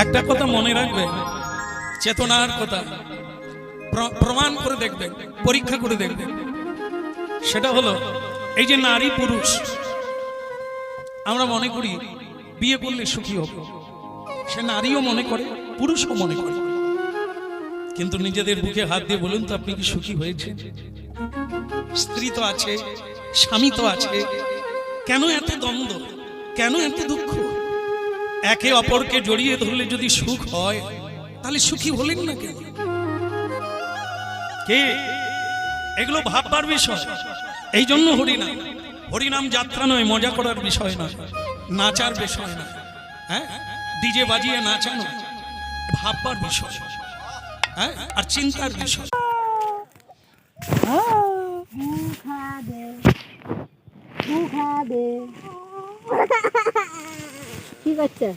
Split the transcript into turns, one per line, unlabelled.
একটা কথা মনে রাখবেন, চেতনার কথা প্রমাণ করে দেখবেন, পরীক্ষা করে দেখবেন। সেটা হলো এই যে নারী পুরুষ, আমরা মনে করি বিয়ে করলে সুখী হব, সে নারীও মনে করে, পুরুষও মনে করে। কিন্তু নিজেদের বুকে হাত দিয়ে বলুন তো, আপনি কি সুখী হয়েছেন? স্ত্রী তো আছে, স্বামী তো আছে, কেন এত দ্বন্দ্ব, কেন এত দুঃখ? একে অপরকে জড়িয়ে ধরলে যদি সুখ হয়, তাহলে সুখী হলেন না কেন? কে? এগুলো ভাববার বিষয়। এই জন্য হরিনাম, হরিনাম যাত্রা নয়, মজা করার বিষয় না, নাচার বিষয় না, হ্যাঁ, ডিজে বাজিয়ে নাচানো, ভাববার বিষয়, হ্যাঁ, আর চিন্তার বিষয়।
কি করছে?